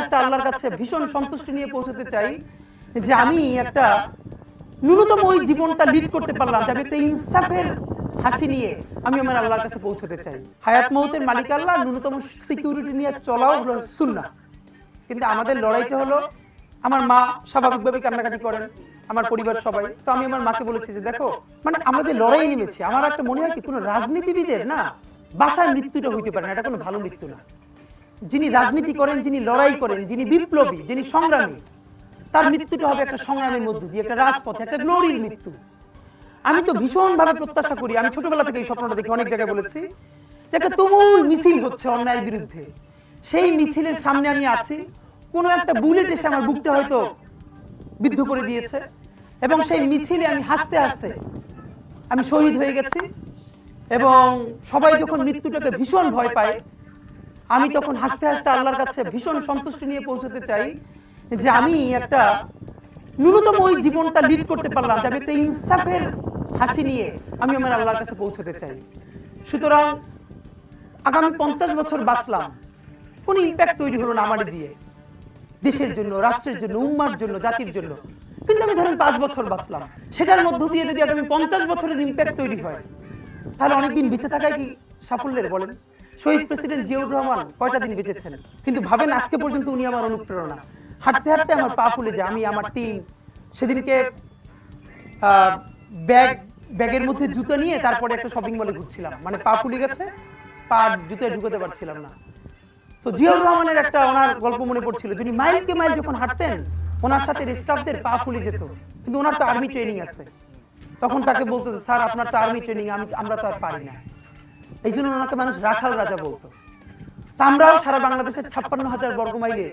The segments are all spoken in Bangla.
হাসতে আল্লাহর কাছে ভীষণ সন্তুষ্টি নিয়ে পৌঁছতে চাই যে আমি একটা ন্যূনতম ওই জীবনটা লিড করতে পারলাম, যে আমি একটা ইনসাফের হাসি নিয়ে আমি আমার আল্লাহর কাছে পৌঁছতে চাই। হায়াত মৌতের মালিক আল্লাহ, ন্যূনতম সিকিউরিটি নিয়ে চলাও হলো সুন্নাহ। কিন্তু আমাদের লড়াইটা হলো, আমার মা স্বাভাবিকভাবে কান্নাকাটি করেন, আমার পরিবার সবাই। তো আমি আমার মাকে বলেছি যে দেখো, মানে আমরা যে লড়াই নেমেছি, আমার একটা মনে হয় কি কোনো রাজনীতিবিদের না বাসায় মৃত্যুটা হইতে পারে না, এটা কোনো ভালো মৃত্যু না। যিনি রাজনীতি করেন, যিনি লড়াই করেন, যিনি বিপ্লবী, যিনি সংগ্রামী, তার মৃত্যুটা হবে একটা সংগ্রামের মধ্য দিয়ে, একটা রাজপথে, একটা গ্লোরির মৃত্যু। আমি তো ভীষণভাবে প্রত্যাশা করি, আমি ছোটবেলা থেকে এই স্বপ্নটা দেখি, অনেক জায়গায় বলেছি যে একটা তুমুল মিছিল হচ্ছে অন্যায়ের বিরুদ্ধে, সেই মিছিলের সামনে আমি আছি, কোনো একটা বুলেট এসে আমার বুকটা হয়তো বিদ্ধ করে দিয়েছে, এবং সেই মিছিলে আমি হাসতে হাসতে আমি শহীদ হয়ে গেছি। এবং সবাই যখন মৃত্যুটাকে ভীষণ ভয় পায়, আমি তখন হাসতে হাসতে আল্লাহর কাছে ভীষণ সন্তুষ্টি নিয়ে পৌঁছতে চাই যে আমি একটা ন্যূনতম ওই জীবনটা লিড করতে পারলাম, যে আমি একটা ইনসাফের হাসি নিয়ে আমি আমার আল্লাহর কাছে পৌঁছতে চাই। সুতরাং আগামী 50 বছর বাঁচলাম, কোনো ইম্প্যাক্ট তৈরি হলো না আমার দিয়ে, দেশের জন্য, রাষ্ট্রের জন্য, উম্মার জন্য, জাতির জন্য। কিন্তু আমি ধরেন 5 বছর বাঁচলাম, সেটার মধ্য দিয়ে যদি আগামী 50 বছরের ইম্প্যাক্ট তৈরি হয়, তাহলে অনেকদিন বেঁচে থাকায় কি সাফল্যের বলেন? শহীদ প্রেসিডেন্ট জিয়াউর রহমান কয়টা দিন বেঁচেছেন, কিন্তু ভাবেন আজকে পর্যন্ত উনি আমার অনুপ্রেরণা। হাঁটতে হাঁটতে আমার পা ফুলে যায়, আমি আমার টিম সেদিনকে ব্যাগের মধ্যে জুতো নিয়ে তারপরে একটা শপিং মলে ঘুরছিলাম, মানে পা ফুলে গেছে, পা জুতোয় ঢুকাতে পারছিলাম না। তো জিয়াউর রহমানের একটা ওনার গল্প মনে পড়ছিল, যিনি মাইলকে মাইল যখন হাঁটতেন, ওনার সাথে স্টাফদের পা ফুলে যেত, কিন্তু ওনার তো আর্মি ট্রেনিং আছে। তখন তাকে বলতো যে স্যার আপনার তো আর্মি ট্রেনিং, আমরা তো আর পারি না। এই জন্য ওনাকে মানুষ রাখাল রাজা বলতো। তা আমরাও সারা বাংলাদেশের 56,000 বর্গ মাইলে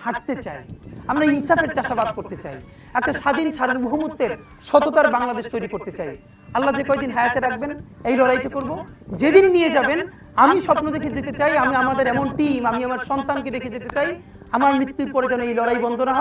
হাঁটতে চাই, আমরা ইনসাফের চাষাবাদ করতে চাই, একটা স্বাধীন সার্বভৌমত্বের সততার বাংলাদেশ তৈরি করতে চাই। আল্লাহ যে কয়দিন হায়াতে রাখবেন এই লড়াইটা করব। যেদিন নিয়ে যাবেন আমি স্বপ্ন দেখে যেতে চাই, আমি আমাদের এমন টিম, আমি আমার সন্তানকে রেখে যেতে চাই, আমার মৃত্যুর পরে যেন এই লড়াই বন্ধ না হয়।